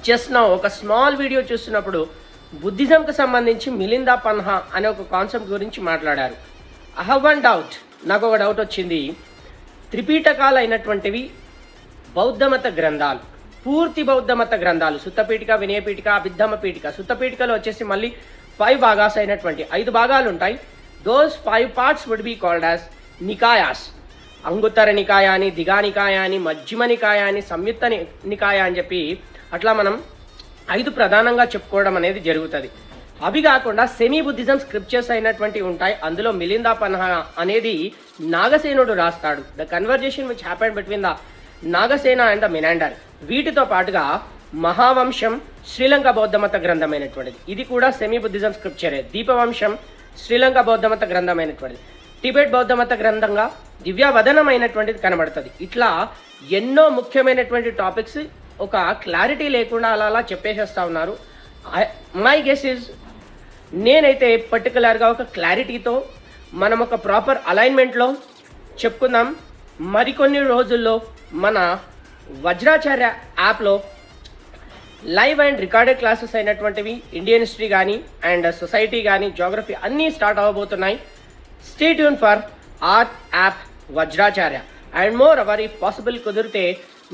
Just నా ఒక small video చూస్తున్నప్పుడు బుద్ధిజంకి సంబంధించి మిలిందా పన్హా అనే ఒక కాన్సెప్ట్ గురించి మాట్లాడారు. ఐ హ్యావ్ వన్ డౌట్, నాకు ఒక డౌట్ వచ్చింది. త్రిపీఠకాలు అయినటువంటివి బౌద్ధమత గ్రంథాలు, పూర్తి బౌద్ధమత గ్రంథాలు, సుత్తపీఠిక, వినయపీఠిక, అభిద్ధమ పీఠిక. సుత్తపీఠికలో వచ్చేసి మళ్ళీ 5 భాగాస్ అయినటువంటి 5 భాగాలు ఉంటాయి. Those 5 parts would be called as Nikayas. Anguttara Nikaya అని, దిగా నికాయ అని, మధ్యమ నికాయ అని, సంయుక్త నికాయ అని చెప్పి అట్లా మనం 5 ప్రధానంగా చెప్పుకోవడం అనేది జరుగుతుంది. అవి కాకుండా సెమీ బుద్ధిజం స్క్రిప్చర్స్ అయినటువంటివి ఉంటాయి. అందులో మిలిందా పన్హా అనేది నాగసేనుడు రాస్తాడు. The conversation which happened between the Nagasena and the Menander. వీటితో పాటుగా మహావంశం శ్రీలంక బౌద్ధమత గ్రంథమైనటువంటిది, ఇది కూడా సెమీ బుద్ధిజం స్క్రిప్చరే. దీపవంశం శ్రీలంక బౌద్ధమత గ్రంథమైనటువంటిది, టిబెట్ బౌద్ధమత గ్రంథంగా దివ్యవదనమైనటువంటిది కనబడుతుంది. ఇట్లా ఎన్నో ముఖ్యమైనటువంటి టాపిక్స్ ఒక క్లారిటీ లేకుండా అలా చెప్పేసేస్తా ఉన్నారు. మై గెస్ ఇస్, నేనైతే పర్టికులర్గా ఒక క్లారిటీతో మనం ఒక ప్రాపర్ అలైన్మెంట్లో చెప్పుకుందాం. మరికొన్ని రోజుల్లో మన వజ్రాచార్య యాప్లో లైవ్ అండ్ రికార్డెడ్ క్లాసెస్ అయినటువంటివి ఇండియన్ హిస్టరీ కానీ అండ్ సొసైటీ కానీ జోగ్రఫీ అన్నీ స్టార్ట్ అవ్వబోతున్నాయి. Stay tune for our app Vajracharya. And more ever if possible కుదిరితే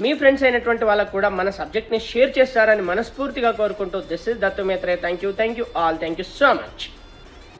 మీ ఫ్రెండ్స్ అయినటువంటి వాళ్ళకు కూడా మన సబ్జెక్ట్ని షేర్ చేస్తారని మనస్ఫూర్తిగా కోరుకుంటూ this is Dattu మేత్రే. Thank you all. Thank you so much.